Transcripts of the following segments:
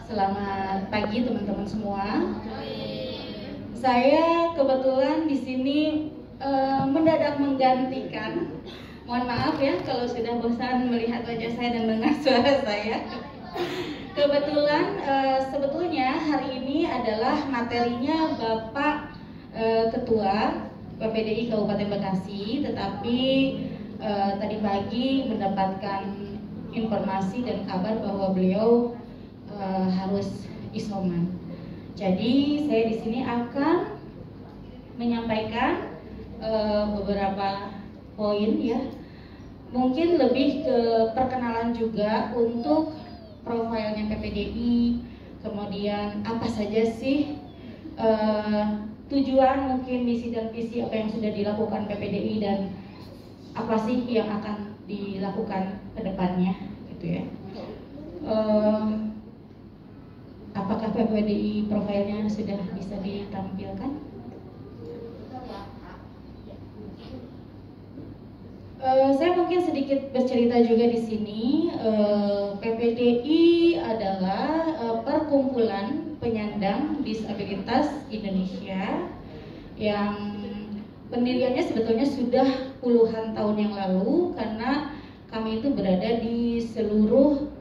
Selamat pagi teman-teman semua. Saya kebetulan di sini mendadak menggantikan. Mohon maaf ya kalau sudah bosan melihat wajah saya dan dengar suara saya. Kebetulan sebetulnya hari ini adalah materinya Bapak Ketua PPDI Kabupaten Bekasi, tetapi tadi pagi mendapatkan informasi dan kabar bahwa beliau harus isoman. Jadi saya di sini akan menyampaikan beberapa poin ya. Mungkin lebih ke perkenalan juga untuk profilnya PPDI, kemudian apa saja sih tujuan, mungkin misi dan visi apa yang sudah dilakukan PPDI dan apa sih yang akan dilakukan ke depannya gitu ya. Apakah PPDI profilnya sudah bisa ditampilkan? Saya mungkin sedikit bercerita juga di sini. PPDI adalah perkumpulan penyandang disabilitas Indonesia yang pendiriannya sebetulnya sudah puluhan tahun yang lalu, karena kami itu berada di seluruh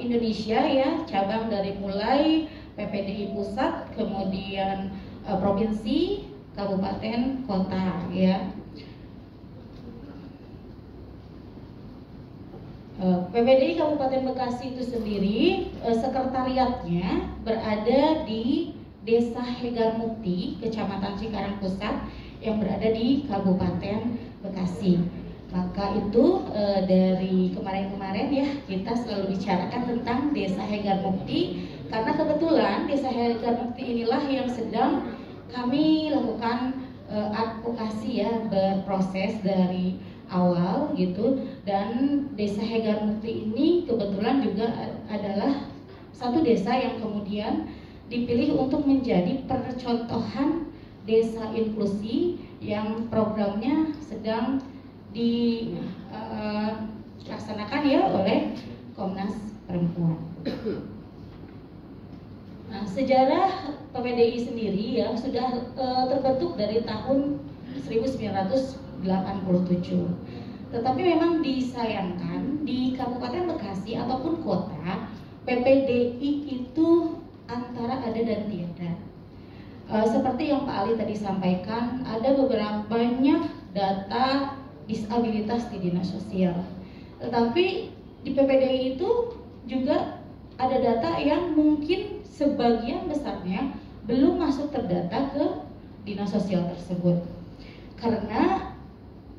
Indonesia ya, cabang dari mulai PPDI pusat, kemudian provinsi, kabupaten, kota ya. PPDI Kabupaten Bekasi itu sendiri sekretariatnya berada di Desa Hegarmukti, Kecamatan Cikarang Pusat yang berada di Kabupaten Bekasi. Maka itu dari kemarin-kemarin ya kita selalu bicarakan tentang Desa Hegarmukti, karena kebetulan Desa Hegarmukti inilah yang sedang kami lakukan advokasi ya, berproses dari awal gitu. Dan Desa Hegarmukti ini kebetulan juga adalah satu desa yang kemudian dipilih untuk menjadi percontohan desa inklusi yang programnya sedang dilaksanakan ya oleh Komnas Perempuan. Nah, sejarah PPDI sendiri ya sudah terbentuk dari tahun 1987. Tetapi memang disayangkan di Kabupaten Bekasi ataupun kota, PPDI itu antara ada dan tiada. Seperti yang Pak Ali tadi sampaikan, ada beberapa banyak data disabilitas di dinas sosial. Tetapi di PPDI itu juga ada data yang mungkin sebagian besarnya belum masuk terdata ke dinas sosial tersebut. Karena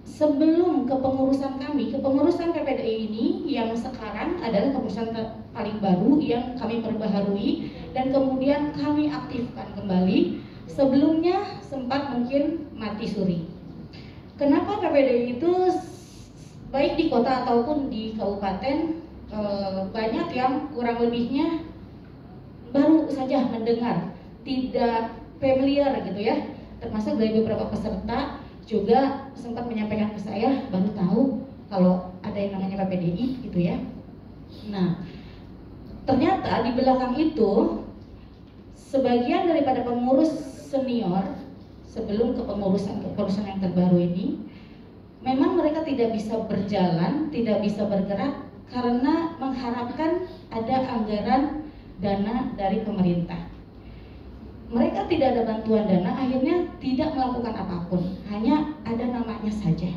sebelum kepengurusan kami, kepengurusan PPDI ini yang sekarang adalah kepengurusan paling baru yang kami perbaharui dan kemudian kami aktifkan kembali. Sebelumnya sempat mungkin mati suri. Kenapa PPDI itu baik di kota ataupun di kabupaten banyak yang kurang lebihnya baru saja mendengar, tidak familiar gitu ya. Termasuk dari beberapa peserta juga sempat menyampaikan ke saya baru tahu kalau ada yang namanya PPDI gitu ya. Nah, ternyata di belakang itu sebagian daripada pengurus senior sebelum kepengurusan yang terbaru ini memang mereka tidak bisa berjalan, tidak bisa bergerak karena mengharapkan ada anggaran dana dari pemerintah. Mereka tidak ada bantuan dana, akhirnya tidak melakukan apapun, hanya ada namanya saja.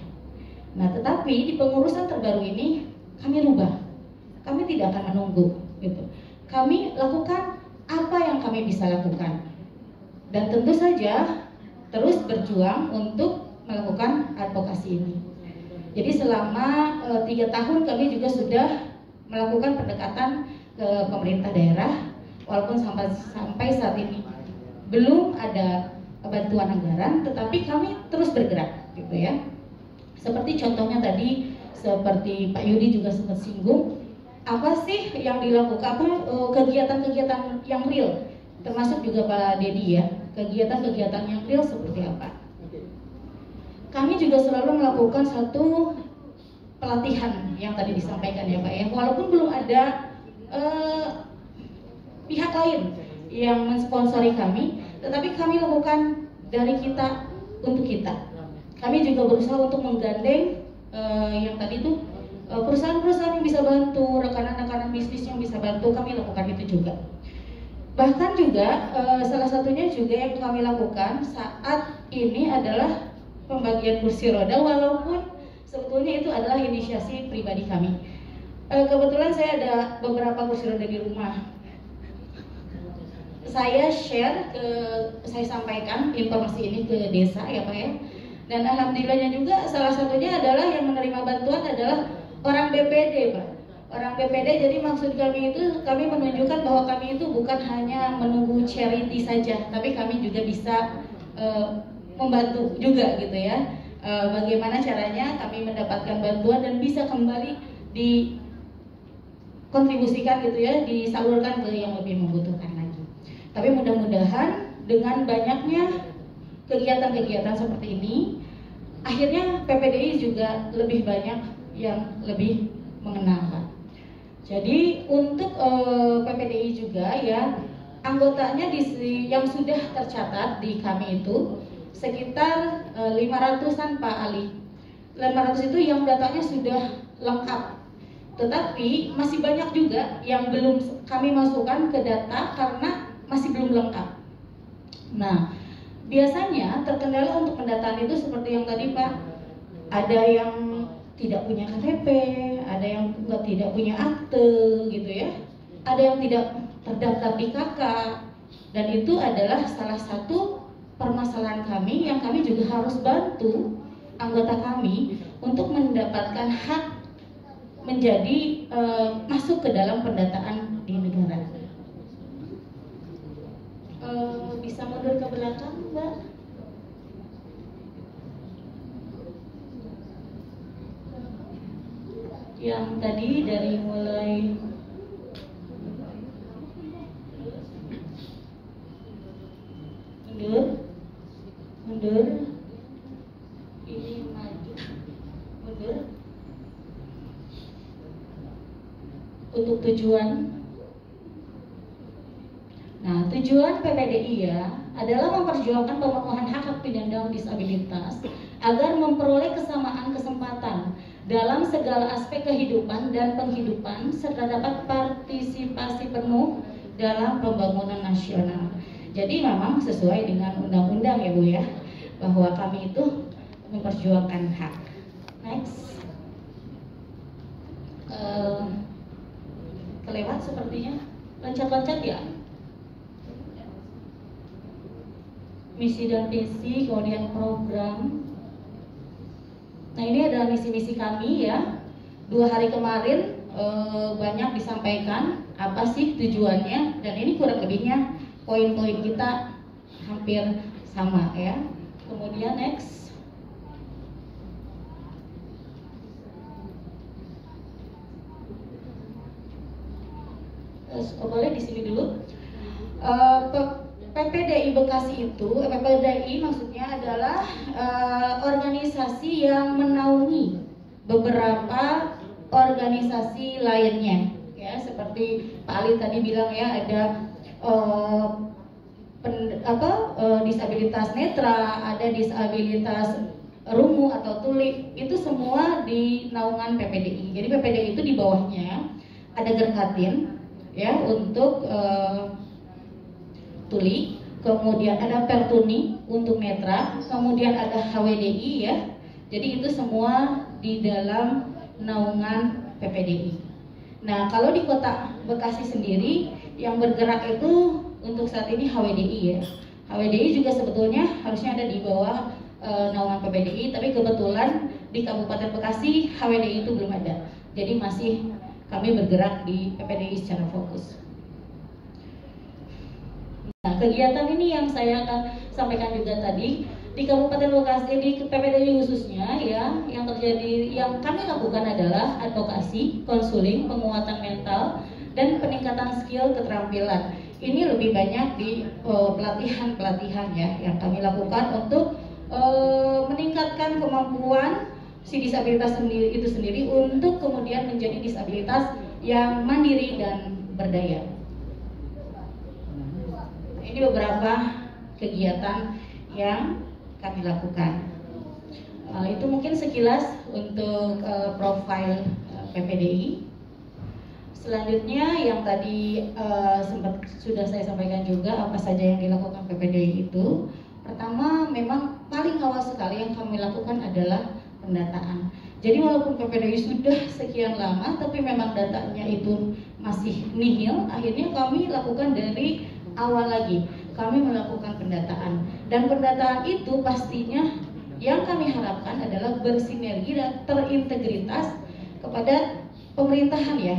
Nah, tetapi di pengurusan terbaru ini kami rubah, kami tidak akan menunggu gitu. Kami lakukan apa yang kami bisa lakukan, dan tentu saja terus berjuang untuk melakukan advokasi ini. Jadi selama 3 tahun kami juga sudah melakukan pendekatan ke pemerintah daerah, walaupun sampai saat ini belum ada bantuan anggaran, tetapi kami terus bergerak gitu ya. Seperti contohnya tadi, seperti Pak Yudi juga sempat singgung, apa sih yang dilakukan, apa kegiatan-kegiatan yang real, termasuk juga Pak Dedi ya, kegiatan-kegiatan yang real seperti apa. Kami juga selalu melakukan satu pelatihan yang tadi disampaikan ya Pak ya, walaupun belum ada pihak lain yang mensponsori kami, tetapi kami lakukan dari kita untuk kita. Kami juga berusaha untuk menggandeng yang tadi itu perusahaan-perusahaan yang bisa bantu, rekan-rekan bisnis yang bisa bantu, kami lakukan itu juga. Bahkan juga salah satunya juga yang kami lakukan saat ini adalah pembagian kursi roda, walaupun sebetulnya itu adalah inisiasi pribadi kami. Kebetulan saya ada beberapa kursi roda di rumah. Saya saya sampaikan informasi ini ke desa ya Pak ya. Dan alhamdulillahnya juga salah satunya adalah yang menerima bantuan adalah orang BPD Pak. Orang BPD, jadi maksud kami itu kami menunjukkan bahwa kami itu bukan hanya menunggu charity saja, tapi kami juga bisa membantu juga gitu ya. Bagaimana caranya kami mendapatkan bantuan dan bisa kembali dikontribusikan gitu ya, disalurkan ke yang lebih membutuhkan lagi. Tapi mudah-mudahan dengan banyaknya kegiatan-kegiatan seperti ini, akhirnya PPDI juga lebih banyak yang lebih mengenal. Jadi untuk PPDI juga ya, anggotanya yang sudah tercatat di kami itu sekitar 500-an Pak Ali. 500 itu yang datanya sudah lengkap. Tetapi masih banyak juga yang belum kami masukkan ke data karena masih belum lengkap. Nah, biasanya terkendala untuk pendataan itu seperti yang tadi Pak, ada yang tidak punya KTP, ada yang tidak punya akte gitu ya, ada yang tidak terdaftar di KK, dan itu adalah salah satu permasalahan kami yang kami juga harus bantu anggota kami untuk mendapatkan hak menjadi masuk ke dalam pendataan di negara. Bisa mundur ke belakang Mbak? Yang tadi dari mulai mundur, ini maju, mundur untuk tujuan. Nah, tujuan PPDI ya adalah memperjuangkan pemenuhan hak penyandang disabilitas agar memperoleh kesamaan kesempatan dalam segala aspek kehidupan dan penghidupan serta dapat partisipasi penuh dalam pembangunan nasional. Jadi memang sesuai dengan undang-undang ya Bu ya, bahwa kami itu memperjuangkan hak. Next. Kelewat sepertinya, loncat-loncat ya. Misi dan visi, kemudian program. Nah, ini adalah misi-misi kami ya. 2 hari kemarin banyak disampaikan apa sih tujuannya, dan ini kurang lebihnya poin-poin kita hampir sama ya. Kemudian next. Boleh di sini dulu. PPDI Bekasi itu, PPDI maksudnya adalah organisasi yang menaungi beberapa organisasi lainnya, ya seperti Pak Ali tadi bilang ya, ada disabilitas netra, ada disabilitas rungu atau tuli, itu semua di naungan PPDI. Jadi PPDI itu di bawahnya ada Gerkatin ya untuk tuli, kemudian ada Pertuni untuk netra, kemudian ada HWDI ya. Jadi itu semua di dalam naungan PPDI. Nah, kalau di Kota Bekasi sendiri yang bergerak itu untuk saat ini HWDI ya. HWDI juga sebetulnya harusnya ada di bawah naungan PPDI, tapi kebetulan di Kabupaten Bekasi HWDI itu belum ada. Jadi masih kami bergerak di PPDI secara fokus. Nah, kegiatan ini yang saya akan sampaikan juga tadi di Kabupaten Bekasi, di PPDI khususnya ya, yang terjadi, yang kami lakukan adalah advokasi, konseling, penguatan mental, dan peningkatan skill keterampilan. Ini lebih banyak di pelatihan-pelatihan ya yang kami lakukan untuk meningkatkan kemampuan si disabilitas itu sendiri untuk kemudian menjadi disabilitas yang mandiri dan berdaya. Ini beberapa kegiatan yang kami lakukan. Itu mungkin sekilas untuk profil PPDI. Selanjutnya yang tadi sudah saya sampaikan juga apa saja yang dilakukan PPDI itu. Pertama, memang paling awal sekali yang kami lakukan adalah pendataan. Jadi walaupun PPDI sudah sekian lama, tapi memang datanya itu masih nihil. Akhirnya kami lakukan dari awal lagi. Kami melakukan pendataan. Dan pendataan itu pastinya yang kami harapkan adalah bersinergi dan terintegritas kepada pemerintahan ya,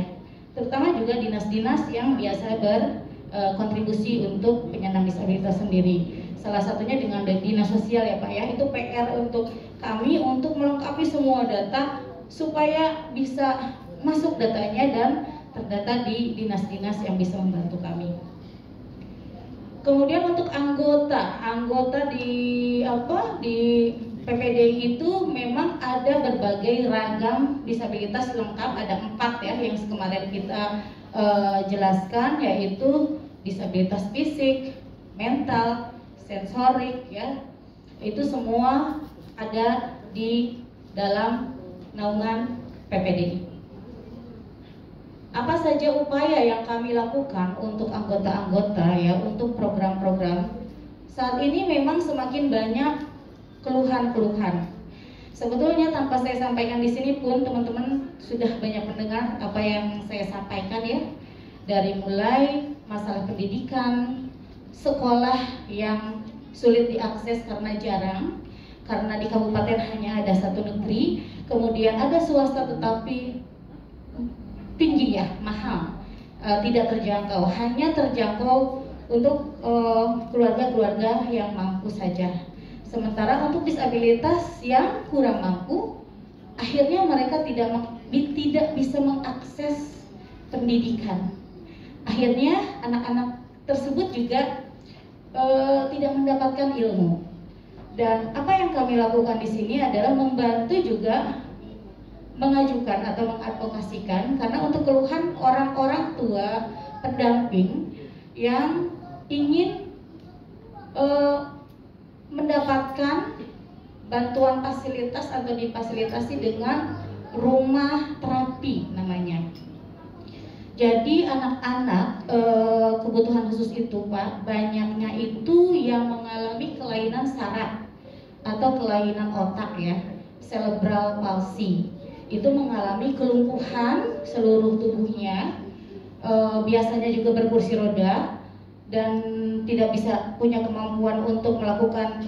terutama juga dinas-dinas yang biasa berkontribusi untuk penyandang disabilitas sendiri. Salah satunya dengan dinas sosial ya Pak ya, itu PR untuk kami untuk melengkapi semua data supaya bisa masuk datanya dan terdata di dinas-dinas yang bisa membantu kami. Kemudian untuk anggota di PPDI itu memang ada berbagai ragam disabilitas lengkap, ada 4 ya yang kemarin kita jelaskan, yaitu disabilitas fisik, mental, sensorik ya. Itu semua ada di dalam naungan PPDI. Apa saja upaya yang kami lakukan untuk anggota-anggota ya, untuk program-program. Saat ini memang semakin banyak keluhan-keluhan. Sebetulnya tanpa saya sampaikan di sini pun teman-teman sudah banyak mendengar apa yang saya sampaikan ya. Dari mulai masalah pendidikan, sekolah yang sulit diakses karena jarang, karena di kabupaten hanya ada 1 negeri, kemudian ada swasta tetapi tinggi ya, mahal, tidak terjangkau, hanya terjangkau untuk keluarga-keluarga yang mampu saja. Sementara untuk disabilitas yang kurang mampu, akhirnya mereka tidak bisa mengakses pendidikan. Akhirnya anak-anak tersebut juga tidak mendapatkan ilmu. Dan apa yang kami lakukan di sini adalah membantu juga mengajukan atau mengadvokasikan, karena untuk keluhan orang-orang tua pendamping yang ingin mendapatkan bantuan fasilitas atau difasilitasi dengan rumah terapi namanya. Jadi anak-anak kebutuhan khusus itu Pak, banyaknya itu yang mengalami kelainan saraf atau kelainan otak ya, cerebral palsy. Itu mengalami kelumpuhan seluruh tubuhnya, biasanya juga berkursi roda dan tidak bisa punya kemampuan untuk melakukan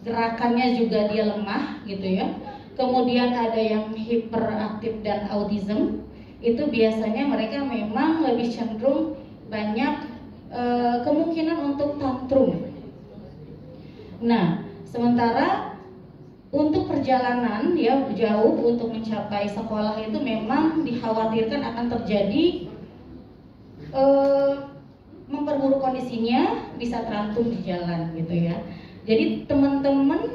gerakannya, juga dia lemah gitu ya. Kemudian ada yang hiperaktif dan autism, itu biasanya mereka memang lebih cenderung banyak kemungkinan untuk tantrum. Nah, sementara untuk perjalanan ya jauh untuk mencapai sekolah itu memang dikhawatirkan akan terjadi memperburuk kondisinya, bisa terancam di jalan gitu ya. Jadi teman-teman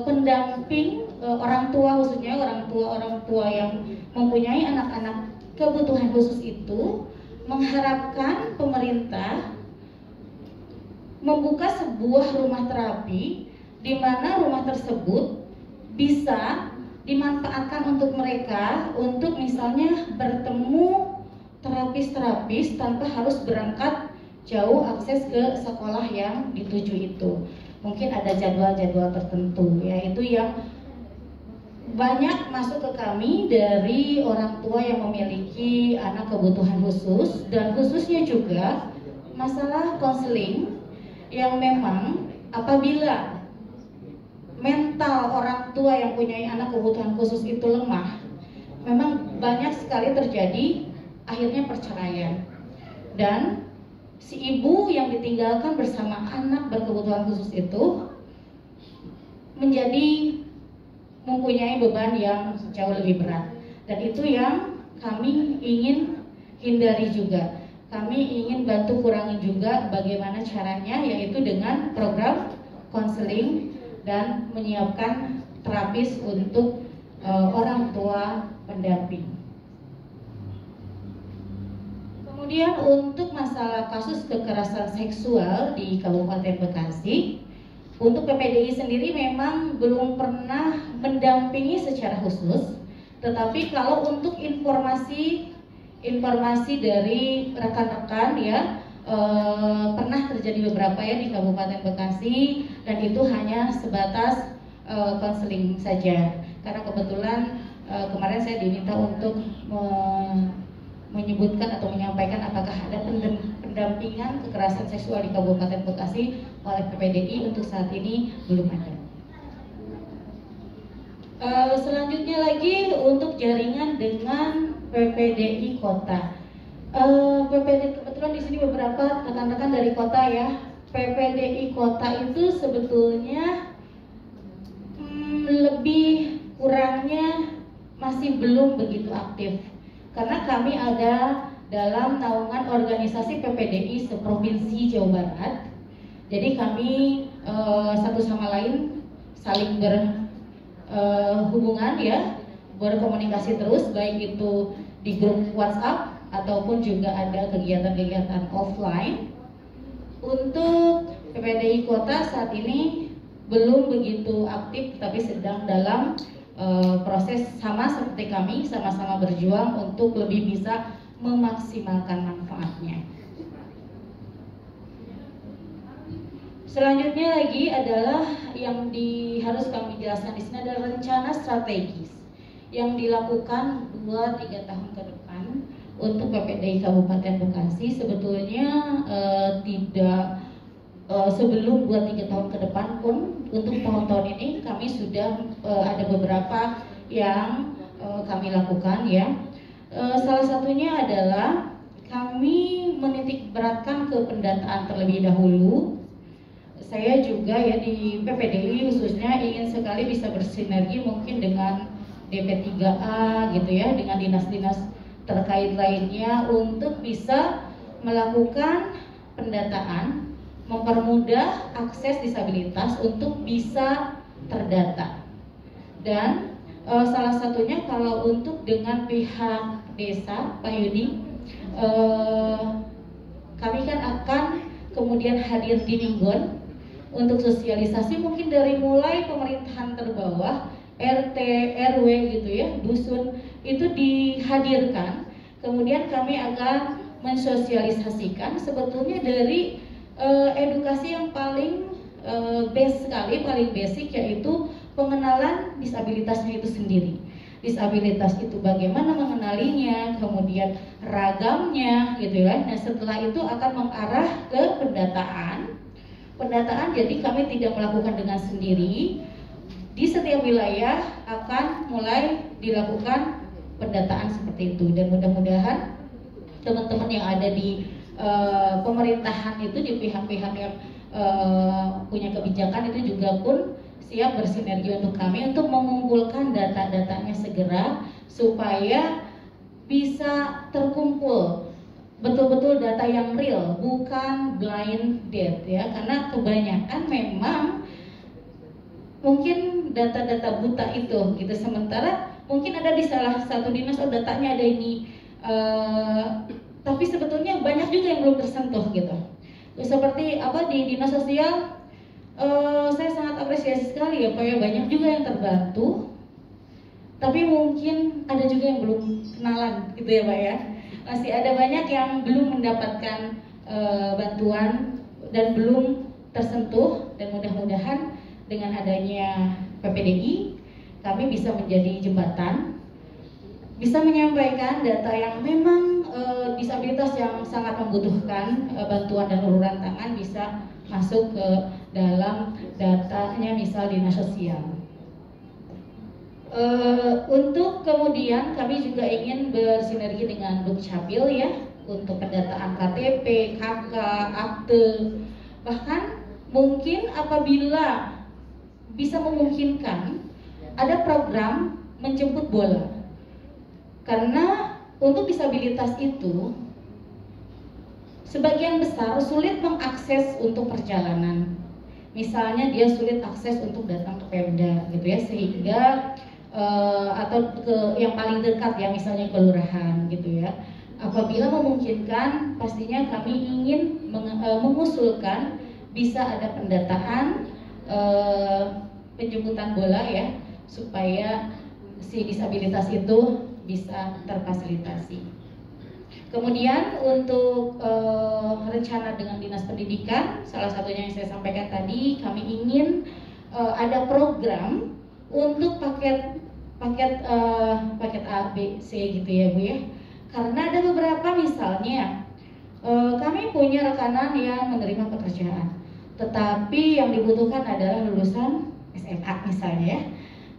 pendamping orang tua, khususnya orang tua yang mempunyai anak-anak kebutuhan khusus itu mengharapkan pemerintah membuka sebuah rumah terapi di mana rumah tersebut bisa dimanfaatkan untuk mereka untuk misalnya bertemu terapis-terapis tanpa harus berangkat jauh akses ke sekolah yang dituju itu. Mungkin ada jadwal-jadwal tertentu ya, itu yang banyak masuk ke kami dari orang tua yang memiliki anak kebutuhan khusus, dan khususnya juga masalah konseling yang memang apabila mental orang tua yang punya anak kebutuhan khusus itu lemah, memang banyak sekali terjadi akhirnya perceraian. Dan si ibu yang ditinggalkan bersama anak berkebutuhan khusus itu menjadi mempunyai beban yang jauh lebih berat. Dan itu yang kami ingin hindari juga. Kami ingin bantu kurangi juga bagaimana caranya, yaitu dengan program konseling dan menyiapkan terapis untuk orang tua pendamping. Kemudian untuk masalah kasus kekerasan seksual di Kabupaten Bekasi, untuk PPDI sendiri memang belum pernah mendampingi secara khusus, tetapi kalau untuk informasi dari rekan-rekan ya, pernah terjadi beberapa ya di Kabupaten Bekasi, dan itu hanya sebatas konseling saja. Karena kebetulan kemarin saya diminta untuk menyebutkan atau menyampaikan apakah ada pendampingan kekerasan seksual di Kabupaten Bekasi oleh PPDI. Untuk saat ini belum ada. Selanjutnya lagi untuk jaringan dengan PPDI Kota. PPDI kebetulan di sini beberapa rekan-rekan dari kota ya. PPDI Kota itu sebetulnya lebih kurangnya masih belum begitu aktif. Karena kami ada dalam naungan organisasi PPDI seprovinsi Jawa Barat. Jadi kami satu sama lain saling berhubungan ya, berkomunikasi terus, baik itu di grup WhatsApp ataupun juga ada kegiatan-kegiatan offline. Untuk PPDI Kota saat ini belum begitu aktif, tapi sedang dalam proses, sama seperti kami sama-sama berjuang untuk lebih bisa memaksimalkan manfaatnya. Selanjutnya lagi adalah yang harus kami jelaskan di sini adalah rencana strategis yang dilakukan 2-3 tahun ke depan untuk PPDI Kabupaten Bekasi. Sebetulnya tidak sebelum 2-3 tahun ke depan pun, untuk tahun-tahun ini kami sudah ada beberapa yang kami lakukan ya. Salah satunya adalah kami menitik beratkan ke pendataan terlebih dahulu. Saya juga ya di PPDI khususnya ingin sekali bisa bersinergi mungkin dengan DP3A gitu ya, dengan dinas-dinas terkait lainnya untuk bisa melakukan pendataan, mempermudah akses disabilitas untuk bisa terdata. Dan salah satunya kalau untuk dengan pihak desa, Pak Yudi, kami kan akan kemudian hadir di Minggon untuk sosialisasi, mungkin dari mulai pemerintahan terbawah, RT, RW gitu ya, dusun itu dihadirkan. Kemudian kami akan mensosialisasikan sebetulnya dari edukasi yang paling base sekali, paling basic, yaitu pengenalan disabilitasnya itu sendiri. Disabilitas itu bagaimana mengenalinya, kemudian ragamnya gitu ya. Nah setelah itu akan mengarah ke pendataan. Jadi kami tidak melakukan dengan sendiri. Di setiap wilayah akan mulai dilakukan pendataan seperti itu, dan mudah-mudahan teman-teman yang ada di pemerintahan itu, di pihak-pihak yang punya kebijakan itu juga pun siap bersinergi untuk kami untuk mengumpulkan data-datanya segera supaya bisa terkumpul betul-betul data yang real, bukan blind date ya, karena kebanyakan memang mungkin data-data buta itu gitu, sementara mungkin ada di salah satu dinas, oh datanya ada ini, tapi sebetulnya banyak juga yang belum tersentuh gitu. Seperti apa di dinas sosial, saya sangat apresiasi sekali ya Pak ya, banyak juga yang terbantu, tapi mungkin ada juga yang belum kenalan gitu ya Pak ya. Masih ada banyak yang belum mendapatkan bantuan dan belum tersentuh, dan mudah-mudahan dengan adanya PPDI kami bisa menjadi jembatan, bisa menyampaikan data yang memang disabilitas yang sangat membutuhkan bantuan dan uluran tangan bisa masuk ke dalam datanya, misal dinas sosial. Untuk kemudian kami juga ingin bersinergi dengan Dukcapil ya, untuk pendataan KTP, KK, akte, bahkan mungkin apabila bisa memungkinkan ada program menjemput bola. Karena untuk disabilitas itu sebagian besar sulit mengakses untuk perjalanan. Misalnya dia sulit akses untuk datang ke Pemda gitu ya, sehingga atau ke yang paling dekat ya, misalnya kelurahan gitu ya, apabila memungkinkan, pastinya kami ingin mengusulkan bisa ada pendataan penjemputan bola ya, supaya si disabilitas itu bisa terfasilitasi. Kemudian untuk rencana dengan Dinas Pendidikan, salah satunya yang saya sampaikan tadi, kami ingin ada program untuk paket A, B, C gitu ya Bu ya. Karena ada beberapa misalnya kami punya rekanan yang menerima pekerjaan, tetapi yang dibutuhkan adalah lulusan SMA misalnya ya.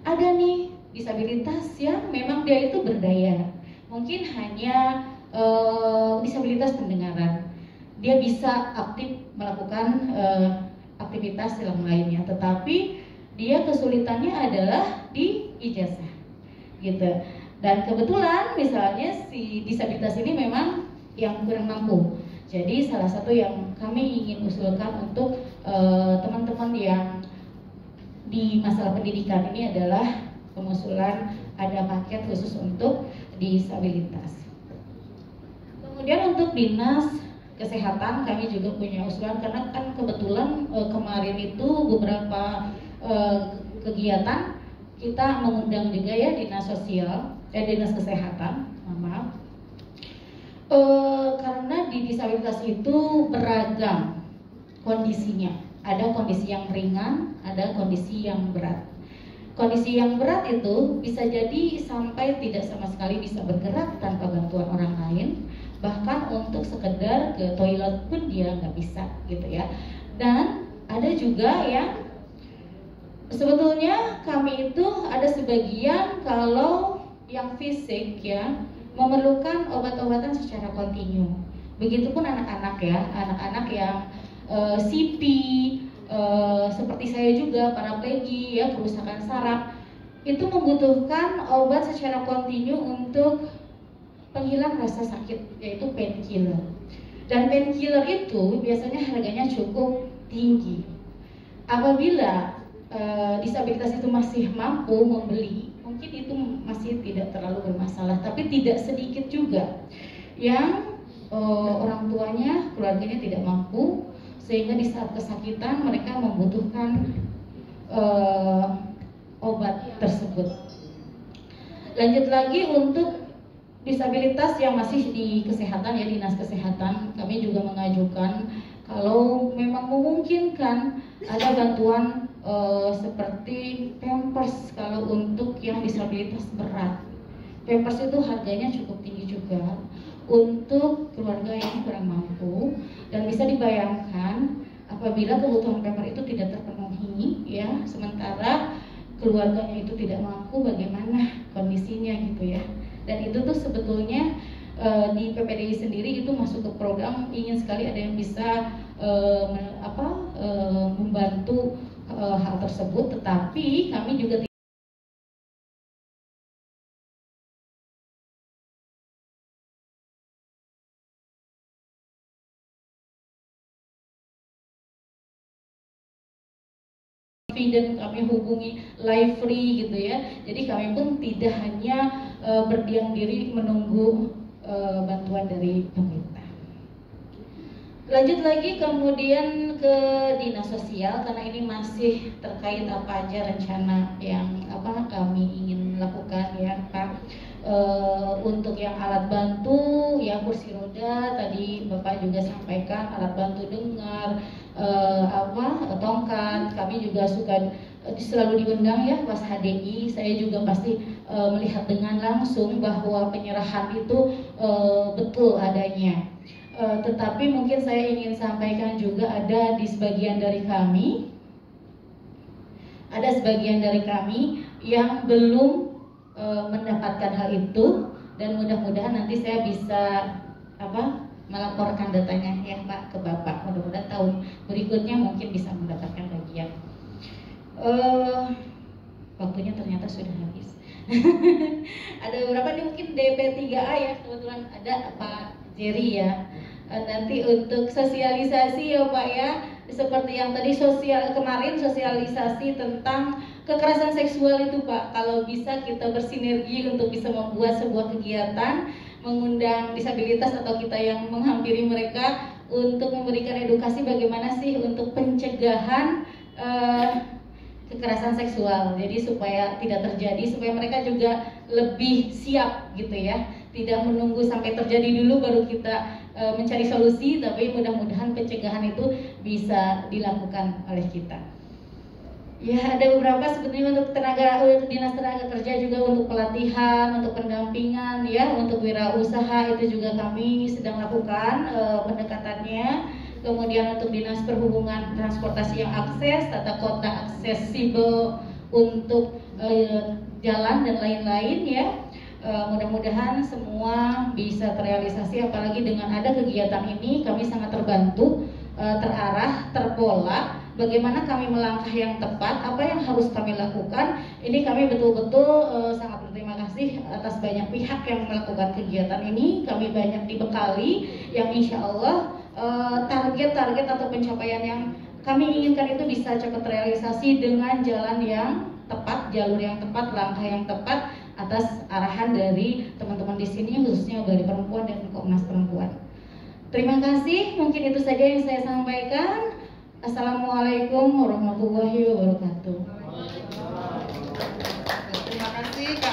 Ada nih disabilitas yang memang dia itu berdaya, mungkin hanya disabilitas pendengaran, dia bisa aktif melakukan aktivitas yang lainnya, tetapi dia kesulitannya adalah di ijazah gitu. Dan kebetulan misalnya si disabilitas ini memang yang kurang mampu. Jadi salah satu yang kami ingin usulkan untuk teman-teman yang di masalah pendidikan ini adalah pengusulan ada paket khusus untuk disabilitas. Kemudian untuk Dinas Kesehatan kami juga punya usulan, karena kan kebetulan kemarin itu beberapa kegiatan kita mengundang juga ya Dinas Kesehatan, maaf. Karena di disabilitas itu beragam kondisinya, ada kondisi yang ringan, ada kondisi yang berat. Kondisi yang berat itu bisa jadi sampai tidak sama sekali bisa bergerak tanpa bantuan orang lain, bahkan untuk sekedar ke toilet pun dia nggak bisa gitu ya. Dan ada juga yang sebetulnya kami itu ada sebagian kalau yang fisik ya memerlukan obat-obatan secara kontinu. Begitupun anak-anak ya, anak-anak yang CP, seperti saya juga paraplegi ya, kerusakan saraf, itu membutuhkan obat secara kontinu untuk penghilang rasa sakit, yaitu painkiller. Dan painkiller itu biasanya harganya cukup tinggi. Apabila disabilitas itu masih mampu membeli, mungkin itu masih tidak terlalu bermasalah, tapi tidak sedikit juga yang orang tuanya, keluarganya tidak mampu, sehingga di saat kesakitan mereka membutuhkan obat tersebut. Lanjut lagi untuk disabilitas yang masih di kesehatan ya, Dinas Kesehatan, kami juga mengajukan kalau memang memungkinkan ada bantuan seperti Pampers kalau untuk yang disabilitas berat. Pampers itu harganya cukup tinggi juga untuk keluarga yang kurang mampu, dan bisa dibayangkan apabila kebutuhan Pampers itu tidak terpenuhi ya, sementara keluarganya itu tidak mampu, bagaimana kondisinya gitu ya. Dan itu tuh sebetulnya di PPDI sendiri itu masuk ke program, ingin sekali ada yang bisa membantu hal tersebut, tetapi kami juga dan kami hubungi live free gitu ya. Jadi kami pun tidak hanya berdiam diri menunggu bantuan dari pemerintah. Lanjut lagi kemudian ke Dinas Sosial, karena ini masih terkait apa aja rencana yang kami ingin lakukan ya Pak. Untuk yang alat bantu ya, kursi roda tadi Bapak juga sampaikan, alat bantu dengar, tongkat, kami juga suka selalu diundang ya pas HDI. Saya juga pasti melihat dengan langsung bahwa penyerahan itu betul adanya. Tetapi mungkin saya ingin sampaikan juga ada sebagian dari kami yang belum mendapatkan hal itu, dan mudah-mudahan nanti saya bisa melaporkan datanya ya Pak ke Bapak. Mudah-mudahan tahun berikutnya mungkin bisa mendapatkan bagian. Waktunya ternyata sudah habis. Ada beberapa nih mungkin DP 3A ya, kebetulan ada Pak Jerry ya. Nanti untuk sosialisasi ya Pak ya, seperti yang tadi kemarin sosialisasi tentang kekerasan seksual itu Pak, kalau bisa kita bersinergi untuk bisa membuat sebuah kegiatan mengundang disabilitas atau kita yang menghampiri mereka untuk memberikan edukasi bagaimana sih untuk pencegahan kekerasan seksual. Jadi supaya tidak terjadi, supaya mereka juga lebih siap gitu ya. Tidak menunggu sampai terjadi dulu baru kita mencari solusi, tapi mudah-mudahan pencegahan itu bisa dilakukan oleh kita. Ya, ada beberapa sebetulnya untuk dinas tenaga kerja juga untuk pelatihan, untuk pendampingan ya, untuk wirausaha itu juga kami sedang lakukan pendekatannya. Kemudian untuk dinas perhubungan transportasi yang akses, tata kota aksesibel untuk jalan dan lain-lain ya. Mudah-mudahan semua bisa terrealisasi, apalagi dengan ada kegiatan ini kami sangat terbantu, terarah, terpola. Bagaimana kami melangkah yang tepat, apa yang harus kami lakukan. Ini kami betul-betul sangat berterima kasih atas banyak pihak yang melakukan kegiatan ini. Kami banyak dibekali yang insya Allah target-target atau pencapaian yang kami inginkan itu bisa cepat terrealisasi dengan jalan yang tepat, jalur yang tepat, langkah yang tepat atas arahan dari teman-teman di sini, khususnya dari perempuan dan Komnas Perempuan. Terima kasih, mungkin itu saja yang saya sampaikan. Assalamualaikum warahmatullahi wabarakatuh.